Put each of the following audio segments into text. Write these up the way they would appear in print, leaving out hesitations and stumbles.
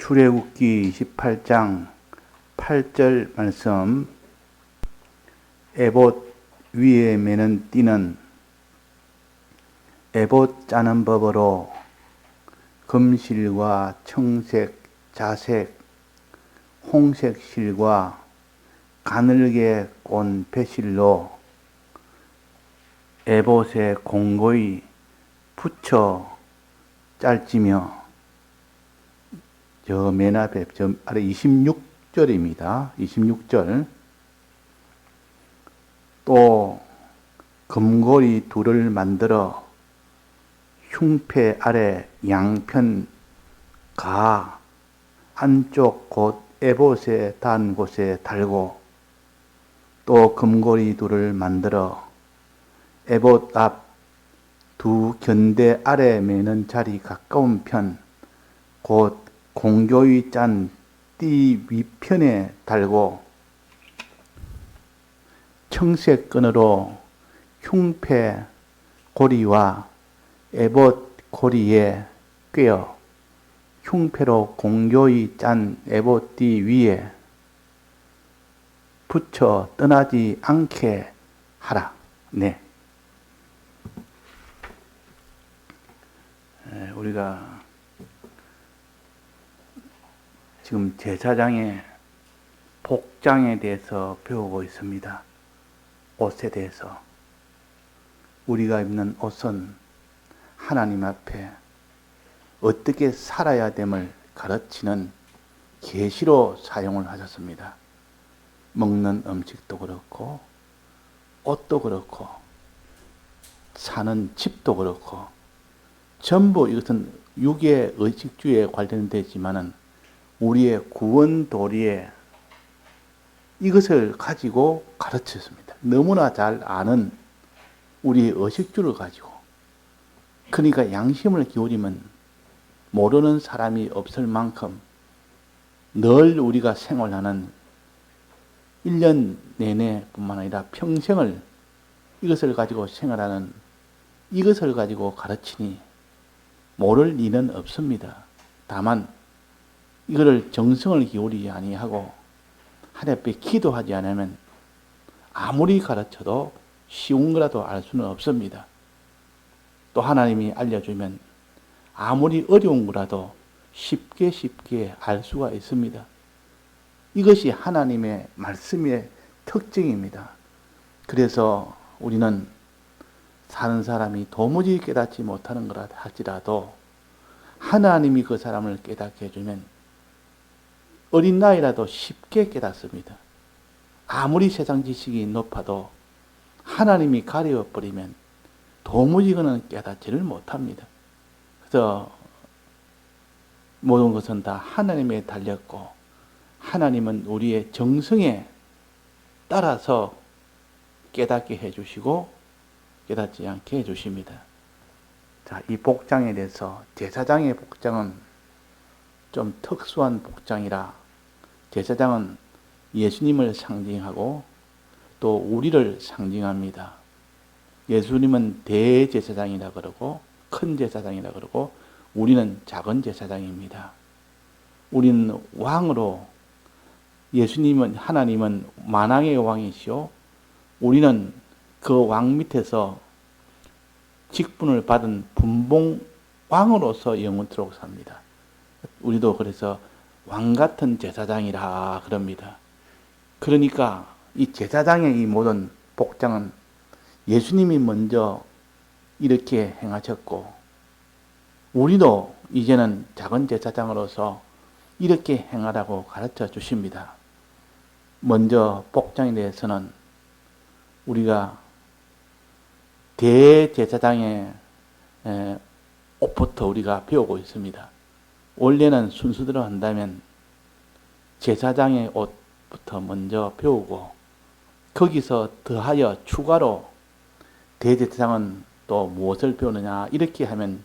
출애굽기 28장 8절 말씀. 에봇 위에 매는 띠는 에봇 짜는 법으로 금실과 청색, 자색, 홍색 실과 가늘게 꼰 배실로 에봇에 공고히 붙여 짤지며, 저 맨 앞에 저 아래 26절입니다. 26절. 또 금고리 둘을 만들어 흉패 아래 양편 가 안쪽 곧 에봇에 단 곳에 달고, 또 금고리 둘을 만들어 에봇 앞 두 견대 아래 매는 자리 가까운 편 곧 공교히 짠 띠 위편에 달고, 청색 끈으로 흉패 고리와 에봇 고리에 꿰어 흉패로 공교히 짠 에봇 띠 위에 붙여 떠나지 않게 하라. 네. 우리가 지금 제사장의 복장에 대해서 배우고 있습니다. 옷에 대해서. 우리가 입는 옷은 하나님 앞에 어떻게 살아야 됨을 가르치는 계시로 사용을 하셨습니다. 먹는 음식도 그렇고, 옷도 그렇고, 사는 집도 그렇고, 전부 이것은 육의 의식주에 관련되지만은 우리의 구원 도리에 이것을 가지고 가르쳤습니다. 너무나 잘 아는 우리의 의식주를 가지고. 그러니까 양심을 기울이면 모르는 사람이 없을 만큼 늘 우리가 생활하는 1년 내내 뿐만 아니라 평생을 이것을 가지고 생활하는, 이것을 가지고 가르치니 모를 일은 없습니다. 다만 이거를 정성을 기울이지 아니하고 하나님 앞에 기도하지 않으면 아무리 가르쳐도 쉬운 거라도 알 수는 없습니다. 또 하나님이 알려주면 아무리 어려운 거라도 쉽게 알 수가 있습니다. 이것이 하나님의 말씀의 특징입니다. 그래서 우리는 사는 사람이 도무지 깨닫지 못하는 거라 할지라도 하나님이 그 사람을 깨닫게 해주면 어린 나이라도 쉽게 깨닫습니다. 아무리 세상 지식이 높아도 하나님이 가려버리면 도무지 그는 깨닫지를 못합니다. 그래서 모든 것은 다 하나님에 달렸고, 하나님은 우리의 정성에 따라서 깨닫게 해주시고 깨닫지 않게 해주십니다. 자, 이 복장에 대해서, 제사장의 복장은 좀 특수한 복장이라, 제사장은 예수님을 상징하고 또 우리를 상징합니다. 예수님은 대제사장이라 그러고 큰 제사장이라 그러고, 우리는 작은 제사장입니다. 우리는 왕으로, 예수님은, 하나님은 만왕의 왕이시오, 우리는 그 왕 밑에서 직분을 받은 분봉왕으로서 영원토록 삽니다. 우리도 그래서 왕 같은 제사장이라 그럽니다. 그러니까 이 제사장의 이 모든 복장은 예수님이 먼저 이렇게 행하셨고, 우리도 이제는 작은 제사장으로서 이렇게 행하라고 가르쳐 주십니다. 먼저 복장에 대해서는 우리가 대제사장의 옷부터 우리가 배우고 있습니다. 원래는 순서대로 한다면 제사장의 옷부터 먼저 배우고, 거기서 더하여 추가로 대제사장은 또 무엇을 배우느냐 이렇게 하면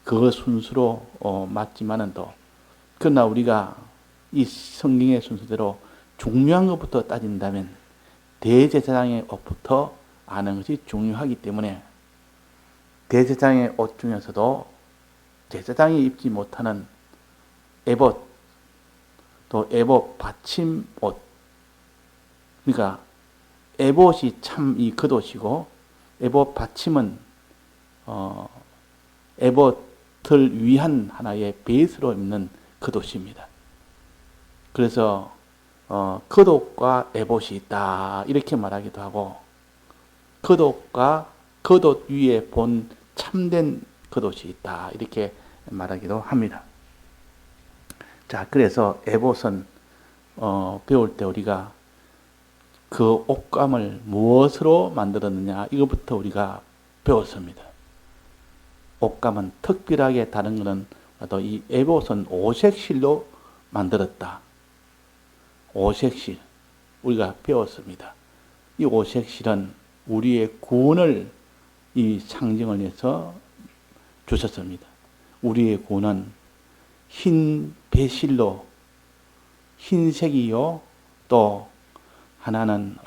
그 순수로 맞지만은, 또 그러나 우리가 이 성경의 순서대로 중요한 것부터 따진다면 대제사장의 옷부터 아는 것이 중요하기 때문에, 대제사장의 옷 중에서도 제사장이 입지 못하는 에봇, 또 에봇 받침옷. 그러니까 에봇이 참 이 겉옷이고 에봇 받침은 에봇을 위한 하나의 베이스로 입는 겉옷입니다. 그래서 겉옷과 에봇이 있다 이렇게 말하기도 하고, 겉옷과 겉옷 위에 본 참된 겉옷이 있다 이렇게 말하기도 합니다. 자, 그래서 에봇은 배울 때 우리가 그 옷감을 무엇으로 만들었느냐 이것부터 우리가 배웠습니다. 옷감은 특별하게 다른 것은 또 이 에봇은 오색실로 만들었다. 오색실 우리가 배웠습니다. 이 오색실은 우리의 구원을 이 상징을 해서 주셨습니다. 우리의 구원은 흰 배실로, 흰색이요, 또 하나는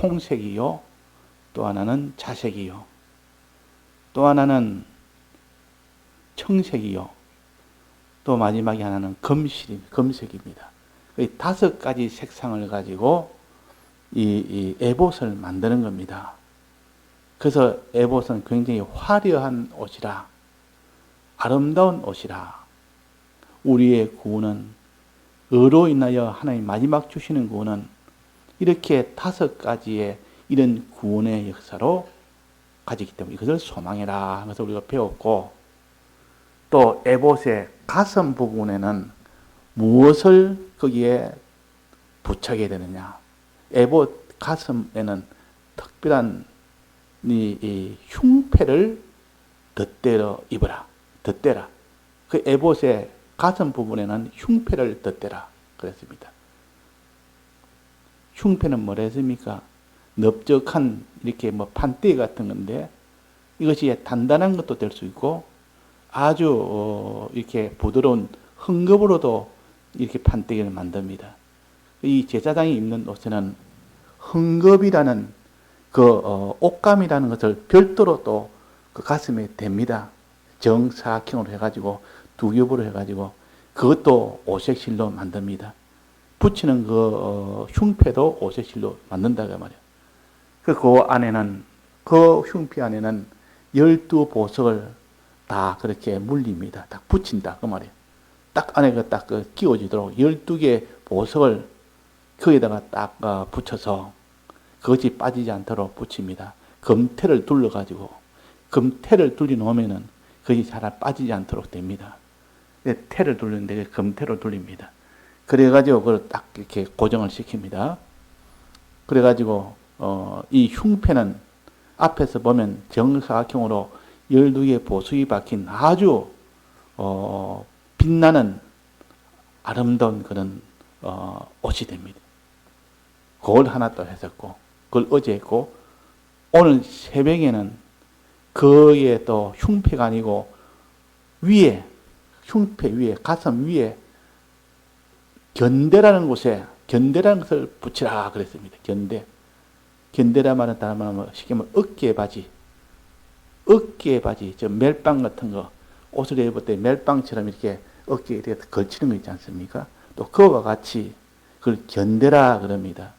홍색이요, 또 하나는 자색이요, 또 하나는 청색이요, 또 마지막에 하나는 검색입니다. 이 5가지 색상을 가지고 이 에봇을 만드는 겁니다. 그래서 에봇은 굉장히 화려한 옷이라, 아름다운 옷이라, 우리의 구원은 의로 인하여 하나님 마지막 주시는 구원은 이렇게 5가지의 이런 구원의 역사로 가지기 때문에 이것을 소망해라 하면서 우리가 배웠고, 또 에봇의 가슴 부분에는 무엇을 거기에 부착해야 되느냐. 에봇 가슴에는 특별한 이 흉패를 덧대어 입어라. 덧대라. 그 에봇의 가슴 부분에는 흉패를 덧대라 그랬습니다. 흉패는 뭐라 했습니까? 넓적한 이렇게 판대 같은 건데, 이것이 단단한 것도 될 수 있고 아주 이렇게 부드러운 헝겊으로도 이렇게 판때기를 만듭니다. 이 제사장이 입는 옷에는 헝겊이라는 그 옷감이라는 것을 별도로 또 그 가슴에 댑니다. 정사각형으로 해가지고 두 겹으로 해가지고 그것도 오색실로 만듭니다. 붙이는 그 흉패도 오색실로 만든다고 말이에요. 그 안에는, 그 흉패 안에는 12보석을 다 그렇게 물립니다. 딱 붙인다 그 말이에요. 딱 안에 딱 끼워지도록 12개의 보석을 거기다가 딱 붙여서 그것이 빠지지 않도록 붙입니다. 금태를 둘러가지고, 금태를 둘러놓으면은 그것이 잘 빠지지 않도록 됩니다. 태를 둘리는데 금태로 둘립니다. 그래가지고 그걸 딱 이렇게 고정을 시킵니다. 그래가지고 이 흉패는 앞에서 보면 정사각형으로 12개의 보석이 박힌 아주 빛나는 아름다운 그런 옷이 됩니다. 그걸 하나 또 했었고, 그걸 어제 했고, 오늘 새벽에는 그의 또 흉패가 아니고 위에, 흉패 위에, 가슴 위에 견대라는 곳에, 견대라는 것을 붙이라 그랬습니다. 견대. 견대라 말은 다른 말로 쉽게 말하면 어깨 바지. 어깨 바지, 저 멜빵 같은 거, 옷을 입을 때 멜빵처럼 이렇게 어깨에 이렇게 걸치는 거 있지 않습니까? 또 그와 같이 그걸 견대라 그럽니다.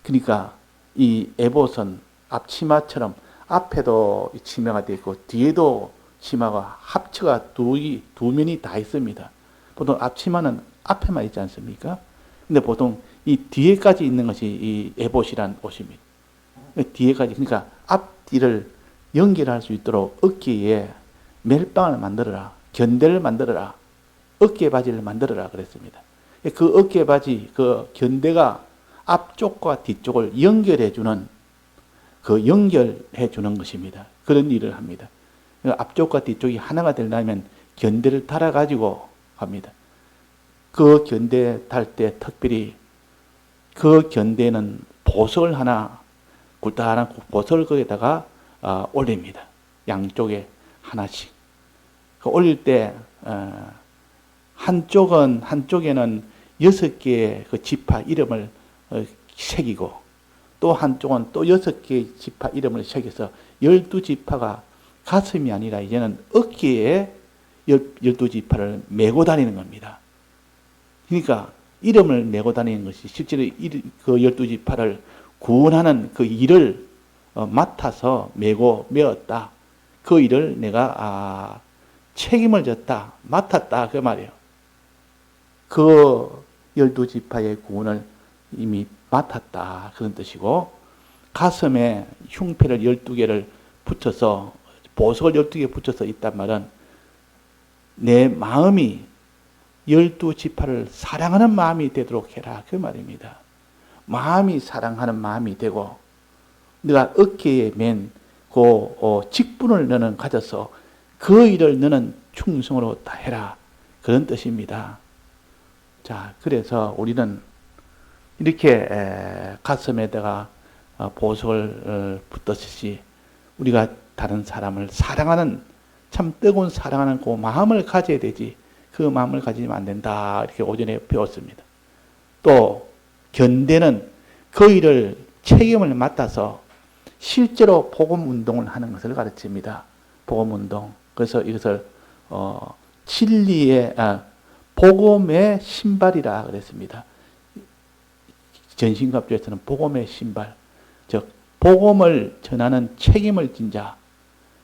그러니까 이 에봇은 앞치마처럼 앞에도 치마가 되어 있고 뒤에도 치마가 합체가 두 면이 다 있습니다. 보통 앞치마는 앞에만 있지 않습니까? 근데 보통 이 뒤에까지 있는 것이 이 에봇이란 옷입니다. 뒤에까지, 그러니까 앞뒤를 연결할 수 있도록 어깨에 멜빵을 만들어라, 견대를 만들어라, 어깨 바지를 만들어라 그랬습니다. 그 어깨 바지, 그 견대가 앞쪽과 뒤쪽을 연결해주는, 그 연결해주는 것입니다. 그런 일을 합니다. 앞쪽과 뒤쪽이 하나가 되려면 견대를 달아가지고 합니다. 그 견대 달 때 특별히 그 견대는 보석을 하나, 굵다란 보석을 거기다가 올립니다. 양쪽에 하나씩. 그 올릴 때 한쪽에는 6개의 그 지파 이름을 새기고, 또 한쪽은 또 6개의 지파 이름을 새겨서 12지파가 가슴이 아니라 이제는 어깨에 12지파를 메고 다니는 겁니다. 그러니까 이름을 메고 다니는 것이 실제로 그 12지파를 구원하는 그 일을 맡아서 메었다. 그 일을 내가 책임을 졌다. 맡았다. 그 말이에요. 그 12지파의 구원을 이미 맡았다. 그런 뜻이고, 가슴에 흉패를 12개를 붙여서, 보석을 12개 붙여서 있단 말은 내 마음이 12지파를 사랑하는 마음이 되도록 해라. 그 말입니다. 마음이 사랑하는 마음이 되고, 네가 어깨에 맨 그 직분을 너는 가져서 그 일을 너는 충성으로 다 해라. 그런 뜻입니다. 자, 그래서 우리는 이렇게 가슴에다가 보석을 붙듯이 우리가 다른 사람을 사랑하는, 참 뜨거운 사랑하는 그 마음을 가져야 되지, 그 마음을 가지면 안 된다. 이렇게 오전에 배웠습니다. 또 견대는 그 일을 책임을 맡아서 실제로 복음 운동을 하는 것을 가르칩니다. 복음 운동. 그래서 이것을 진리의 복음의 신발이라 그랬습니다. 전신갑주에서는 복음의 신발, 즉 복음을 전하는 책임을 진 자,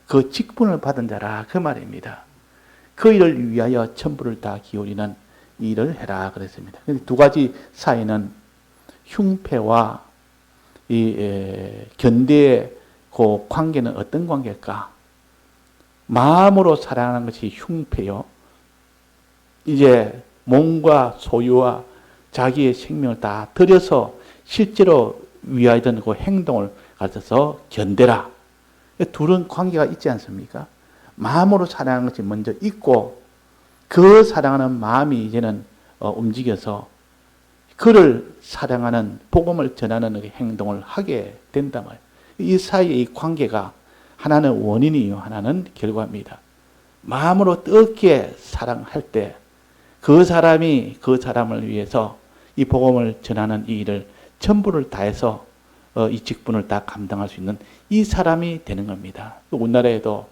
그 직분을 받은 자라 그 말입니다. 그 일을 위하여 천부를 다 기울이는 일을 해라 그랬습니다. 두 가지 사이는 흉패와 이 견대의 그 관계는 어떤 관계일까? 마음으로 사랑하는 것이 흉패요. 이제 몸과 소유와 자기의 생명을 다 들여서 실제로 위하던 그 행동을 가르쳐서 견대라. 둘은 관계가 있지 않습니까? 마음으로 사랑하는 것이 먼저 있고, 그 사랑하는 마음이 이제는 움직여서 그를 사랑하는, 복음을 전하는 행동을 하게 된단 말이에요. 이 사이의 이 관계가 하나는 원인이요, 하나는 결과입니다. 마음으로 뜨겁게 사랑할 때 그 사람이 그 사람을 위해서 이 복음을 전하는 이 일을 전부를 다해서 이 직분을 다 감당할 수 있는 이 사람이 되는 겁니다. 우리나라에도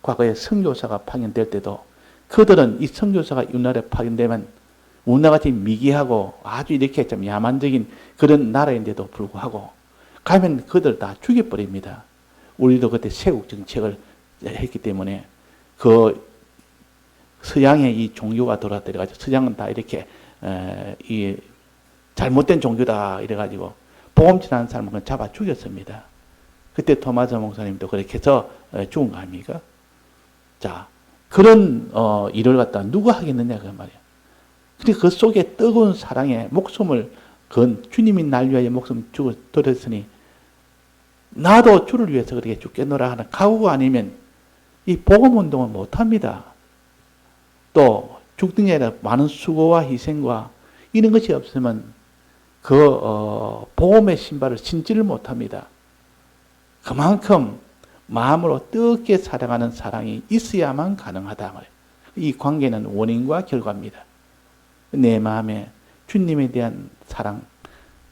과거에 선교사가 파견될 때도 그들은 이 선교사가 우리나라에 파견되면 우리나라같이 미개하고 아주 이렇게 좀 야만적인 그런 나라인데도 불구하고 가면 그들 다 죽여버립니다. 우리도 그때 세국 정책을 했기 때문에 그 서양의 이 종교가 돌아들여가지고 서양은 다 이렇게 이 잘못된 종교다 이래가지고 복음 전하는 사람은 그냥 잡아 죽였습니다. 그때 토마스 목사님도 그렇게 해서 죽은 거 아닙니까? 자, 그런 일을 갖다 누가 하겠느냐 그 말이에요. 근데 그 속에 뜨거운 사랑에 목숨을 건 주님이 날 위하여 목숨 드렸으니 나도 주를 위해서 그렇게 죽겠노라 하는 각오가 아니면 이 복음 운동은 못합니다. 또 죽든 게 아니라 많은 수고와 희생과 이런 것이 없으면 그 복음의 신발을 신지를 못합니다. 그만큼 마음으로 뜨겁게 사랑하는 사랑이 있어야만 가능하다 말이에요. 이 관계는 원인과 결과입니다. 내 마음에 주님에 대한 사랑,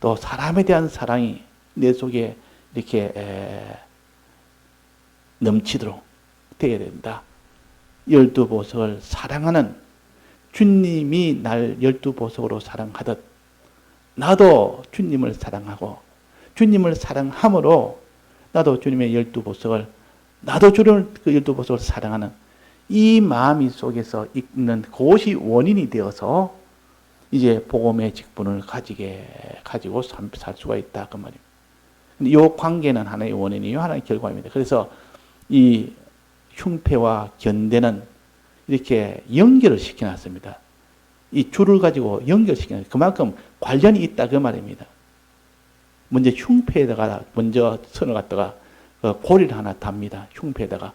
또 사람에 대한 사랑이 내 속에 이렇게 넘치도록 되어야 된다. 12보석을 사랑하는, 주님이 날 12보석으로 사랑하듯 나도 주님을 사랑하고 주님을 사랑함으로 나도 주님의 12보석을, 나도 주님을 그 12보석을 사랑하는 이 마음이 속에서 있는 그것이 원인이 되어서 이제 복음의 직분을 가지고 살 수가 있다 그 말입니다. 근데 이 관계는 하나의 원인이요, 하나의 결과입니다. 그래서 이 흉패와 견대는 이렇게 연결을 시켜놨습니다. 이 줄을 가지고 연결시켜놨습니다. 그만큼 관련이 있다 그 말입니다. 먼저 흉패에다가 먼저 선을 갖다가 고리를 하나 답니다. 흉패에다가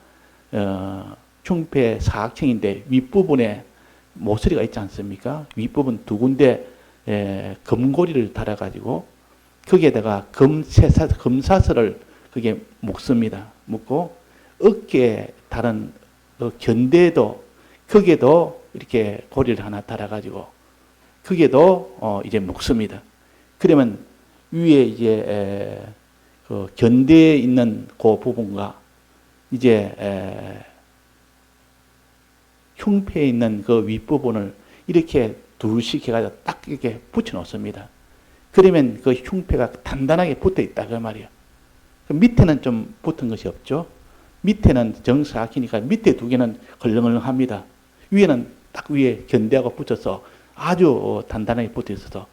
흉패 사각형인데 윗부분에 모서리가 있지 않습니까? 윗부분 두 군데 금고리를 달아가지고 거기에다가 금사슬을 그게 묶습니다. 묶고 어깨에 다른 견대도 거기에도 이렇게 고리를 하나 달아가지고 거기에도 이제 묶습니다. 그러면 위에 이제 그 견대에 있는 그 부분과 이제 흉패에 있는 그 윗부분을 이렇게 둘씩 해가지고 딱 이렇게 붙여 놓습니다. 그러면 그 흉패가 단단하게 붙어 있다 그 말이에요. 그 밑에는 좀 붙은 것이 없죠. 밑에는 정사각이니까 밑에 두 개는 헐렁헐렁합니다. 위에는 딱 위에 견대하고 붙여서 아주 단단하게 붙어 있어서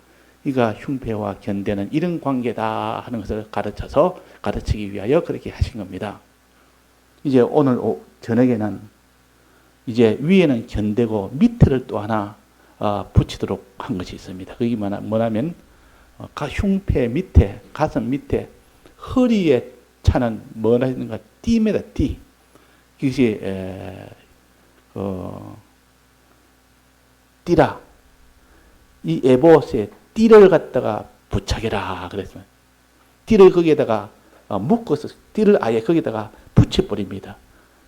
이가 흉패와 견대는 이런 관계다 하는 것을 가르치기 위하여 그렇게 하신 겁니다. 이제 오늘 저녁에는 이제 위에는 견대고 밑에를 또 하나 붙이도록 한 것이 있습니다. 그게 뭐냐면 흉패 밑에, 가슴 밑에, 허리에 차는 뭐라 했는가? 띠입니다. 띠. 이것이 띠라. 이 에봇에 띠를 갖다가 부착해라 그랬어요. 띠를 거기에다가 묶어서 띠를 아예 거기다가 붙여버립니다.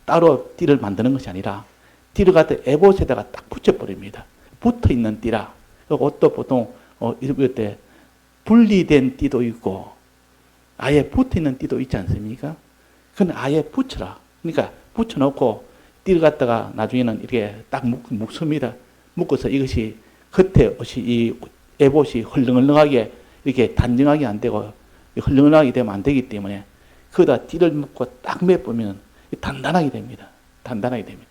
따로 띠를 만드는 것이 아니라 띠를 갖다 에봇에다가 딱 붙여버립니다. 붙어있는 띠라. 옷도 보통 이럴 때 분리된 띠도 있고 아예 붙어있는 띠도 있지 않습니까? 그건 아예 붙여라. 그러니까 붙여놓고 띠를 갖다가 나중에는 이렇게 딱 묶습니다. 묶어서 이것이 겉에 옷이 이 에봇이 헐렁헐렁하게 이렇게 단정하게 안 되고 헐렁헐렁하게 되면 안 되기 때문에 거기다 띠를 묶고 딱 매보면 단단하게 됩니다. 단단하게 됩니다.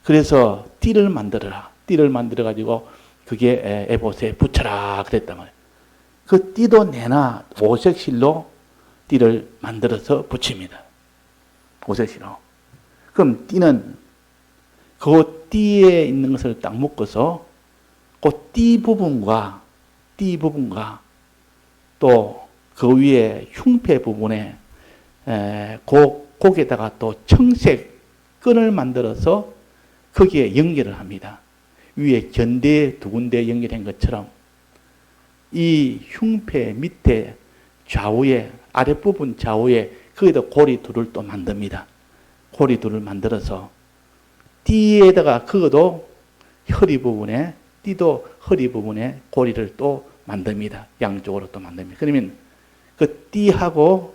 그래서 띠를 만들어라. 띠를 만들어가지고 그게 에봇에 붙여라 그랬단 말이에요. 그 띠도 내나 오색실로 띠를 만들어서 붙입니다. 오색실로. 그럼 띠는 그 띠에 있는 것을 딱 묶어서 그 띠 부분과 또 그 위에 흉패 부분에 거기에다가 또 청색 끈을 만들어서 거기에 연결을 합니다. 위에 견대 두 군데 연결한 것처럼 이 흉패 밑에 좌우에 아랫부분 좌우에 거기다 고리 둘을 또 만듭니다. 고리 둘을 만들어서 띠에다가 그것도 허리 부분에 띠도 허리 부분에 고리를 또 만듭니다. 양쪽으로 또 만듭니다. 그러면 그 띠하고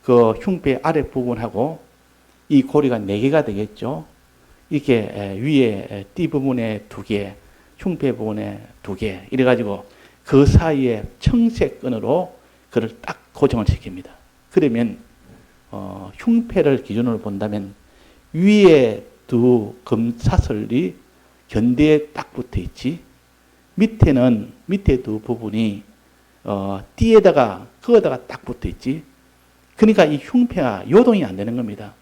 그 흉패 아랫부분하고 이 고리가 4개가 되겠죠. 이렇게 위에 띠 부분에 2개, 흉패 부분에 2개 이래가지고 그 사이에 청색 끈으로 그를 딱 고정을 시킵니다. 그러면 흉패를 기준으로 본다면 위에 두 금사슬이 견대에 딱 붙어 있지. 밑에 두 부분이 띠에다가 그거다가 딱 붙어 있지. 그러니까 이 흉패가 요동이 안 되는 겁니다.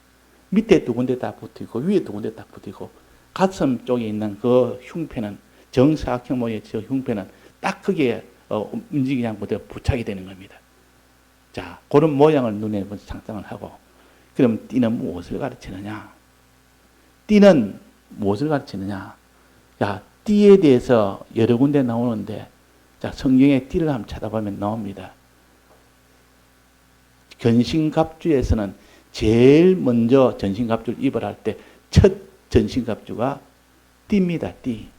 밑에 두 군데 딱 붙어 있고 위에 두 군데 딱 붙어 있고 가슴 쪽에 있는 그 흉패는 정사각형 모양의 저 흉패는 딱 거기에 움직이지 않고 부착이 되는 겁니다. 자, 그런 모양을 눈에 상상을 하고 그럼 띠는 무엇을 가르치느냐? 띠는 무엇을 가르치느냐? 야, 띠에 대해서 여러 군데 나오는데 자, 성경에 띠를 한번 찾아보면 나옵니다. 전신갑주에서는 제일 먼저 전신갑주를 입으라 할 때 첫 전신갑주가 띠입니다. 띠.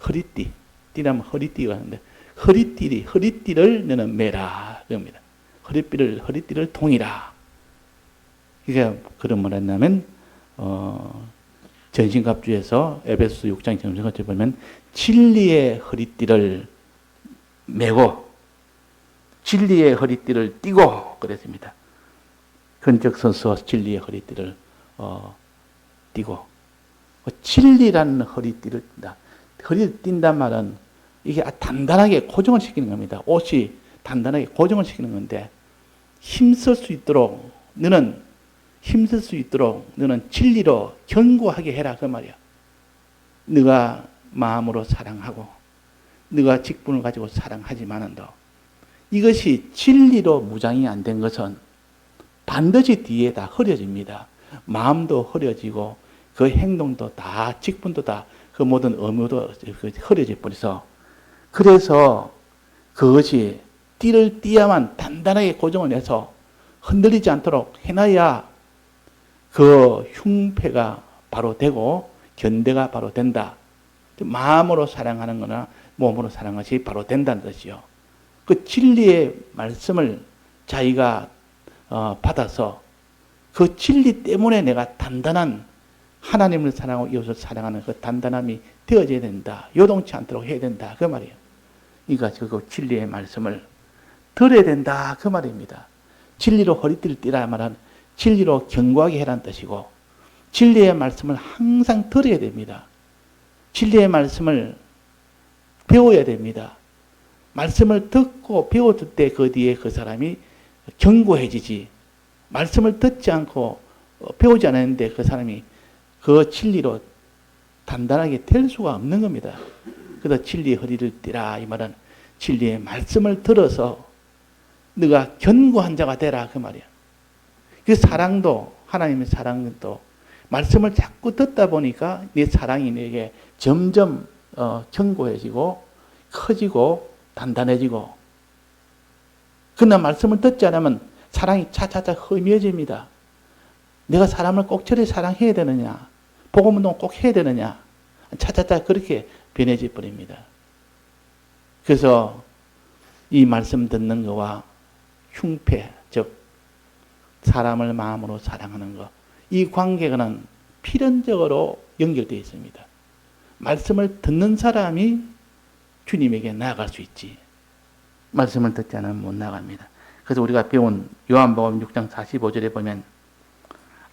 허리띠. 띠라면 허리띠가 하는데 허리띠를 너는 매라. 그럽니다. 허리띠를 통이라. 이게 그런 말 했냐면 전신갑주에서 에베소서 6장 전신갑주에 보면 진리의 허리띠를 매고 진리의 허리띠를 띠고 그랬습니다. 근적선서 진리의 허리띠를 띠고 진리라는 허리띠를 띈다. 허리를 띈단 말은 이게 단단하게 고정을 시키는 겁니다. 옷이 단단하게 고정을 시키는 건데 힘쓸 수 있도록 너는 진리로 견고하게 해라 그 말이야. 네가 마음으로 사랑하고 네가 직분을 가지고 사랑하지만은 이것이 진리로 무장이 안 된 것은 반드시 뒤에 다 흐려집니다. 마음도 흐려지고 그 행동도 다 직분도 다 그 모든 의무도 흐려져 버려서 그래서 그것이 띠를 띠야만 단단하게 고정을 해서 흔들리지 않도록 해놔야 그 흉패가 바로 되고 견대가 바로 된다. 마음으로 사랑하는 거나 몸으로 사랑하는 것이 바로 된다는 뜻이요. 그 진리의 말씀을 자기가 받아서 그 진리 때문에 내가 단단한 하나님을 사랑하고 이웃을 사랑하는 그 단단함이 되어져야 된다. 요동치 않도록 해야 된다. 그 말이에요. 그러니까 그 진리의 말씀을 들어야 된다. 그 말입니다. 진리로 허리띠를 띠라 말한 진리로 견고하게 해라는 뜻이고 진리의 말씀을 항상 들어야 됩니다. 진리의 말씀을 배워야 됩니다. 말씀을 듣고 배워줄 때 그 뒤에 그 사람이 견고해지지. 말씀을 듣지 않고 배우지 않았는데 그 사람이 그 진리로 단단하게 될 수가 없는 겁니다. 그래서 진리의 허리를 띠라 이 말은 진리의 말씀을 들어서 네가 견고한 자가 되라 그 말이야. 그 사랑도 하나님의 사랑도 말씀을 자꾸 듣다 보니까 네 사랑이 내게 점점 견고해지고 커지고 단단해지고 그러나 말씀을 듣지 않으면 사랑이 차차차 흐미어집니다. 내가 사람을 꼭 저리 사랑해야 되느냐 복음운동 꼭 해야 되느냐 차차차 그렇게 변해져 버립니다. 그래서 이 말씀 듣는 거와 흉패 즉 사람을 마음으로 사랑하는 것 이 관계는 필연적으로 연결되어 있습니다. 말씀을 듣는 사람이 주님에게 나아갈 수 있지. 말씀을 듣지 않으면 못 나갑니다. 그래서 우리가 배운 요한복음 6장 45절에 보면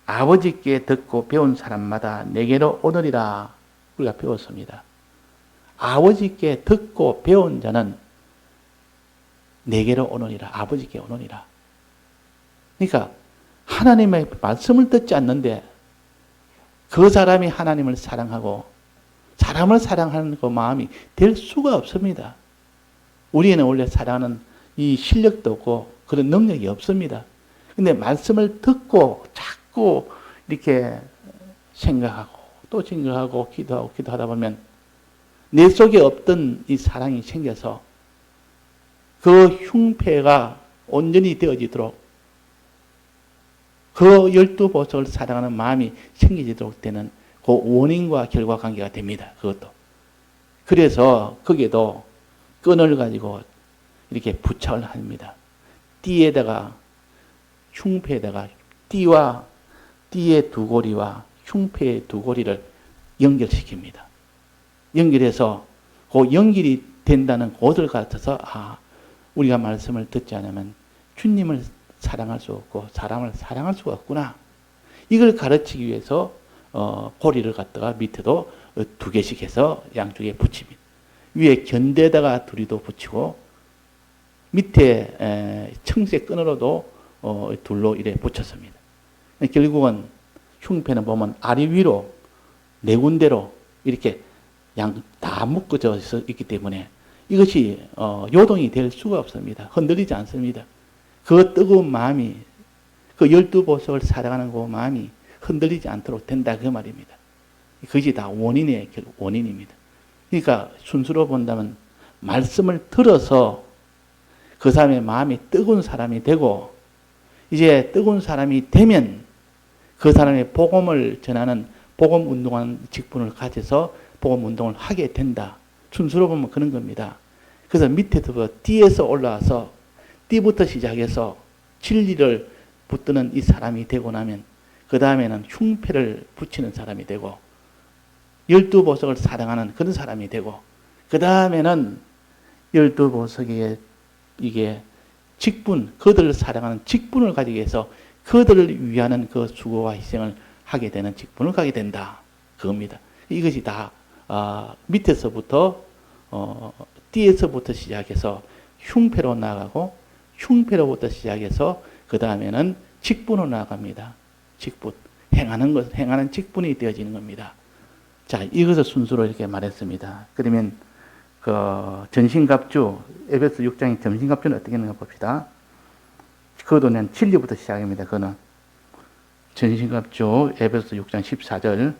아버지께 듣고 배운 사람마다 내게로 오느리라 우리가 배웠습니다. 아버지께 듣고 배운 자는 내게로 오느니라. 아버지께 오느니라. 그러니까 하나님의 말씀을 듣지 않는데 그 사람이 하나님을 사랑하고 사람을 사랑하는 그 마음이 될 수가 없습니다. 우리에는 원래 사랑하는 이 실력도 없고 그런 능력이 없습니다. 근데 말씀을 듣고 자꾸 이렇게 생각하고 또 생각하고 기도하고 기도하다 보면 내 속에 없던 이 사랑이 생겨서 그 흉패가 온전히 되어지도록 그 12보석을 사랑하는 마음이 생기도록 되는 그 원인과 결과 관계가 됩니다. 그것도. 그래서 거기에도 끈을 가지고 이렇게 부착을 합니다. 띠에다가 흉패에다가 띠와 띠의 두 고리와 흉패의 두 고리를 연결시킵니다. 연결해서 그 연결이 된다는 곳을 가르쳐서 우리가 말씀을 듣지 않으면 주님을 사랑할 수 없고 사람을 사랑할 수가 없구나. 이걸 가르치기 위해서 고리를 갖다가 밑에도 두 개씩 해서 양쪽에 붙입니다. 위에 견대에다가 둘이도 붙이고 밑에 청색 끈으로도 둘로 이래 붙였습니다. 결국은 흉패는 보면 아래 위로 네 군데로 이렇게 다 묶어져 있기 때문에 이것이 요동이 될 수가 없습니다. 흔들리지 않습니다. 그 뜨거운 마음이 그 12보석을 사랑하는 그 마음이 흔들리지 않도록 된다 그 말입니다. 그것이 다 원인입니다. 그러니까 순수로 본다면 말씀을 들어서 그 사람의 마음이 뜨거운 사람이 되고 이제 뜨거운 사람이 되면 그 사람의 복음을 전하는 복음 운동하는 직분을 가져서 복음 운동을 하게 된다. 순수로 보면 그런 겁니다. 그래서 밑에서 띠에서 올라와서 띠부터 시작해서 진리를 붙드는 이 사람이 되고 나면 그 다음에는 흉패를 붙이는 사람이 되고 12보석을 사랑하는 그런 사람이 되고 그 다음에는 12보석의 이게 직분, 그들을 사랑하는 직분을 가지기 위해서 그들을 위하는 그 수고와 희생을 하게 되는 직분을 가게 된다. 그겁니다. 이것이 다 밑에서부터 띠에서부터 시작해서 흉패로 나가고 흉패로부터 시작해서 그 다음에는 직분으로 나갑니다. 직분. 행하는 직분이 되어지는 겁니다. 자, 이것을 순수로 이렇게 말했습니다. 그러면, 전신갑주, 에베소 6장의 전신갑주는 어떻게 있는가 봅시다. 그거는 진리부터 시작입니다. 그거는. 전신갑주, 에베소 6장 14절.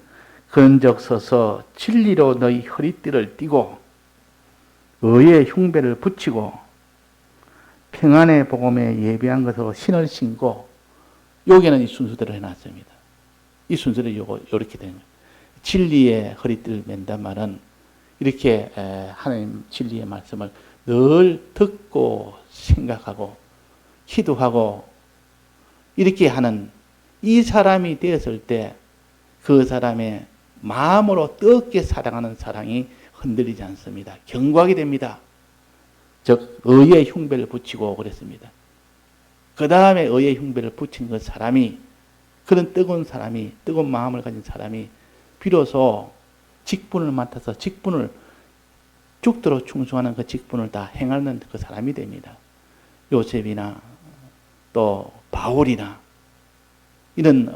근적 서서 진리로 너희 허리띠를 띠고, 의의 흉배를 붙이고, 평안의 복음에 예비한 것으로 신을 신고, 여기는 이 순서대로 해놨습니다. 이 순서대로 이렇게 되는 거예요. 진리의 허리띠를 맨단 말은 이렇게 하나님 진리의 말씀을 늘 듣고 생각하고 기도하고 이렇게 하는 이 사람이 되었을 때 그 사람의 마음으로 뜨겁게 사랑하는 사랑이 흔들리지 않습니다. 견고하게 됩니다. 즉 의의 흉배를 붙이고 그랬습니다. 그 다음에 의의 흉배를 붙인 그 사람이, 그런 뜨거운 사람이, 뜨거운 마음을 가진 사람이 비로소 직분을 맡아서 직분을 죽도록 충성하는 그 직분을 다 행하는 그 사람이 됩니다. 요셉이나 또 바울이나 이런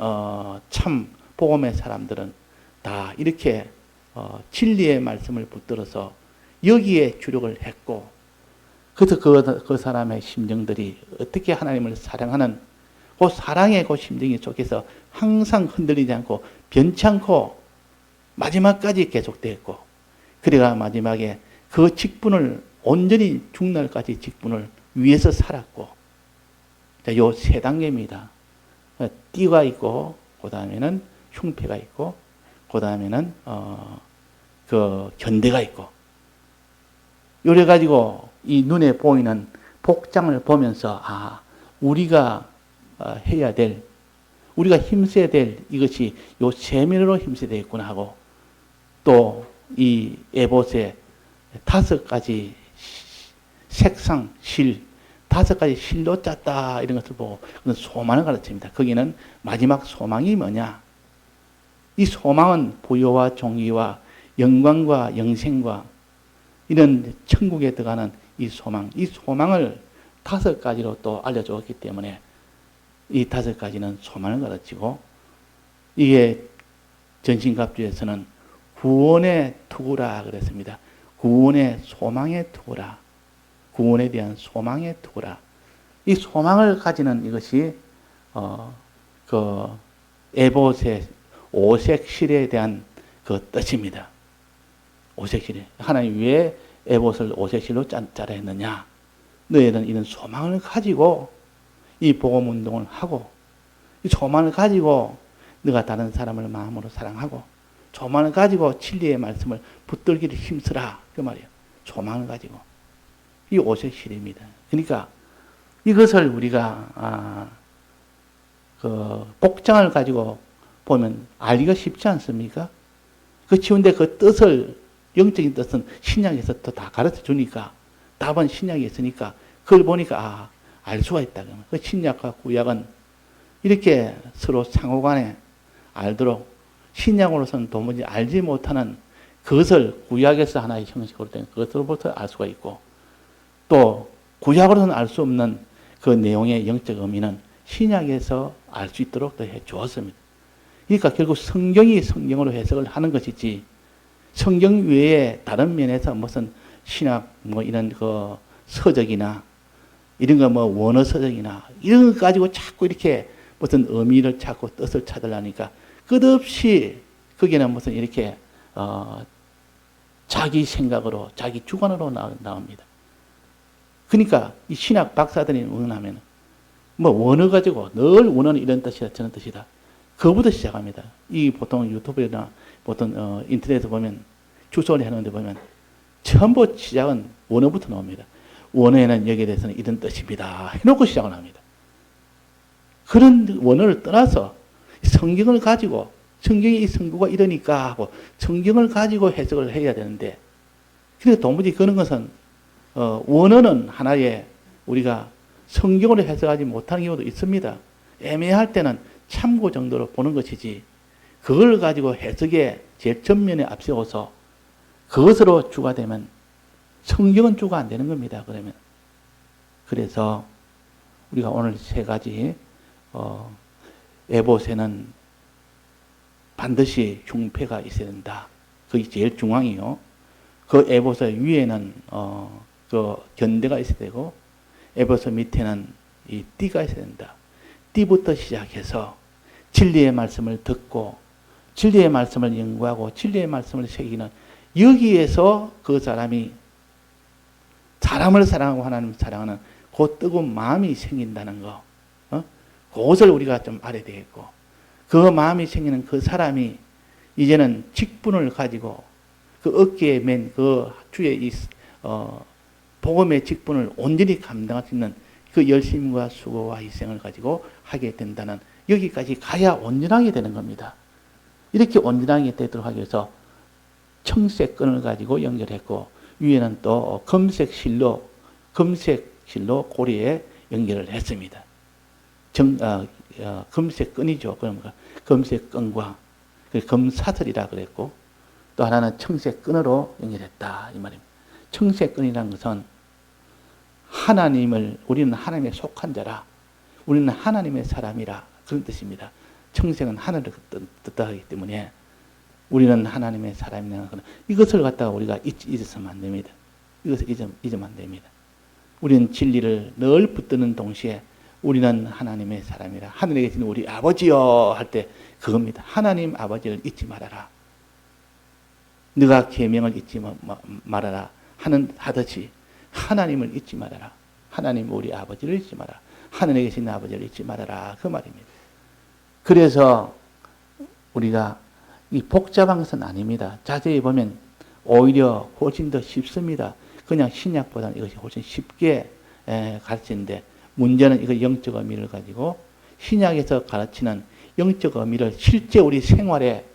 참 복음의 사람들은 다 이렇게 진리의 말씀을 붙들어서 여기에 주력을 했고, 그래서 그 사람의 심정들이 어떻게 하나님을 사랑하는 그 사랑의 그 심정이 속에서 항상 흔들리지 않고 변치 않고 마지막까지 계속되었고, 그래가 마지막에 그 직분을 온전히 죽날까지 직분을 위해서 살았고, 요 세 단계입니다. 띠가 있고, 그 다음에는 흉패가 있고, 그 다음에는 그 견대가 있고, 요래 가지고 이 눈에 보이는 복장을 보면서 우리가 해야 될, 우리가 힘써야 될 이것이 요 세면으로 힘써야 되겠구나 하고, 또 이 에봇의 5가지 색상, 실, 5가지 실로 짰다 이런 것을 보고 그건 소망을 가르칩니다. 거기는 마지막 소망이 뭐냐? 이 소망은 부요와 종기와 영광과 영생과 이런 천국에 들어가는 이 소망을 5가지로 또 알려주었기 때문에 이 5가지는 소망을 가르치고, 이게 전신갑주에서는 구원의 투구라 그랬습니다. 구원의 소망의 투구라. 구원에 대한 소망의 투구라. 이 소망을 가지는 이것이 그 에봇의 오색실에 대한 그 뜻입니다. 오색실에. 하나님 왜 에봇을 오색실로 짜라 했느냐? 너희는 이런 소망을 가지고 이 복음운동을 하고, 이 소망을 가지고 너가 다른 사람을 마음으로 사랑하고, 소망을 가지고 진리의 말씀을 붙들기를 힘쓰라 그 말이에요. 소망을 가지고. 이 오색실입니다. 그러니까 이것을 우리가 그 복장을 가지고 보면 알기가 쉽지 않습니까? 그 치운데 그 뜻을, 영적인 뜻은 신약에서 또 다 가르쳐 주니까, 답은 신약에 있으니까 그걸 보니까 알 수가 있다. 그 신약과 구약은 이렇게 서로 상호간에 알도록, 신약으로서는 도무지 알지 못하는 그것을 구약에서 하나의 형식으로 된 그것으로부터 알 수가 있고, 또 구약으로서는 알 수 없는 그 내용의 영적 의미는 신약에서 알 수 있도록 또 해 주었습니다. 그러니까 결국 성경이 성경으로 해석을 하는 것이지, 성경 외에 다른 면에서 무슨 신학 뭐 이런 그 서적이나 이런 거 뭐 원어 서적이나 이런 거 가지고 자꾸 이렇게 무슨 의미를 찾고 뜻을 찾으려니까 끝없이 거기는 무슨 이렇게 자기 생각으로, 자기 주관으로 나옵니다. 그러니까 이 신학 박사들이 응하면 뭐 원어 가지고 늘 원어는 이런 뜻이다 저런 뜻이다, 그거부터 시작합니다. 이 보통 유튜브나 보통 인터넷에 보면 주소를 해놓는데 보면 전부 시작은 원어부터 나옵니다. 원어에는 여기에 대해서는 이런 뜻입니다 해놓고 시작을 합니다. 그런 원어를 떠나서 성경을 가지고, 성경이 이 성구가 이러니까 하고 성경을 가지고 해석을 해야 되는데, 그러니까 도무지 그런 것은 원어는 하나의 우리가 성경으로 해석하지 못하는 경우도 있습니다. 애매할 때는 참고 정도로 보는 것이지, 그걸 가지고 해석의 제일 전면에 앞세워서 그것으로 주가 되면 성경은 주가 안 되는 겁니다. 그러면. 그래서 우리가 오늘 3가지 에봇에는 반드시 흉패가 있어야 된다. 그게 제일 중앙이요. 그 에봇의 위에는 그 견대가 있어야 되고, 에봇의 밑에는 이 띠가 있어야 된다. 띠부터 시작해서 진리의 말씀을 듣고 진리의 말씀을 연구하고 진리의 말씀을 새기는, 여기에서 그 사람이 사람을 사랑하고 하나님을 사랑하는 그 뜨거운 마음이 생긴다는 거, 그것을 우리가 좀 알아야 되겠고, 그 마음이 생기는 그 사람이 이제는 직분을 가지고 그 어깨에 맨 그 주의 이 복음의 직분을 온전히 감당할 수 있는 그 열심과 수고와 희생을 가지고 하게 된다는, 여기까지 가야 온전하게 되는 겁니다. 이렇게 온전하게 되도록 하기 위해서 청색끈을 가지고 연결했고, 위에는 또 검색실로 고리에 연결을 했습니다. 검색끈이죠. 그러니까 검색끈과 검사슬이라 그랬고, 또 하나는 청색끈으로 연결했다 이 말입니다. 청색끈이라는 것은 우리는 하나님에 속한 자라, 우리는 하나님의 사람이라, 그런 뜻입니다. 청색은 하늘을 뜻하기 때문에 우리는 하나님의 사람이라는 것은, 이것을 갖다가 우리가 잊어서는 안 됩니다. 이것을 잊으면 안 됩니다. 우리는 진리를 늘 붙드는 동시에 우리는 하나님의 사람이라, 하늘에 계신 우리 아버지여 할 때 그겁니다. 하나님 아버지를 잊지 말아라. 네가 계명을 잊지 말아라 하듯이 하나님을 잊지 말아라. 하나님 우리 아버지를 잊지 말아라. 하늘에 계신 아버지를 잊지 말아라, 그 말입니다. 그래서 우리가 이 복잡한 것은 아닙니다. 자세히 보면 오히려 훨씬 더 쉽습니다. 그냥 신약보다는 이것이 훨씬 쉽게 가르치는데, 문제는 이거 영적 의미를 가지고 신약에서 가르치는 영적 의미를 실제 우리 생활에,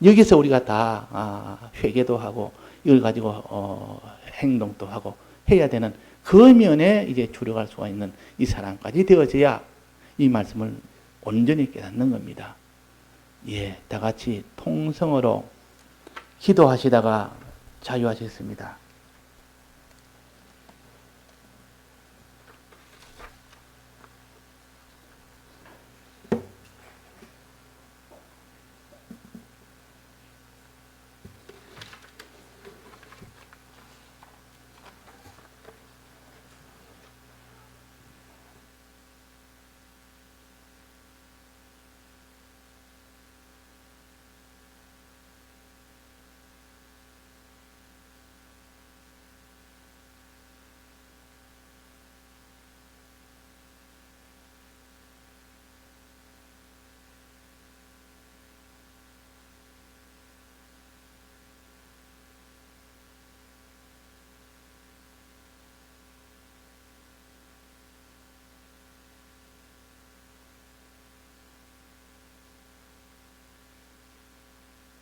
여기서 우리가 다 회개도 하고 이걸 가지고 행동도 하고 해야 되는 그 면에 이제 주력할 수가 있는 이 사람까지 되어져야 이 말씀을 온전히 깨닫는 겁니다. 예, 다 같이 통성으로 기도하시다가 자유하셨습니다.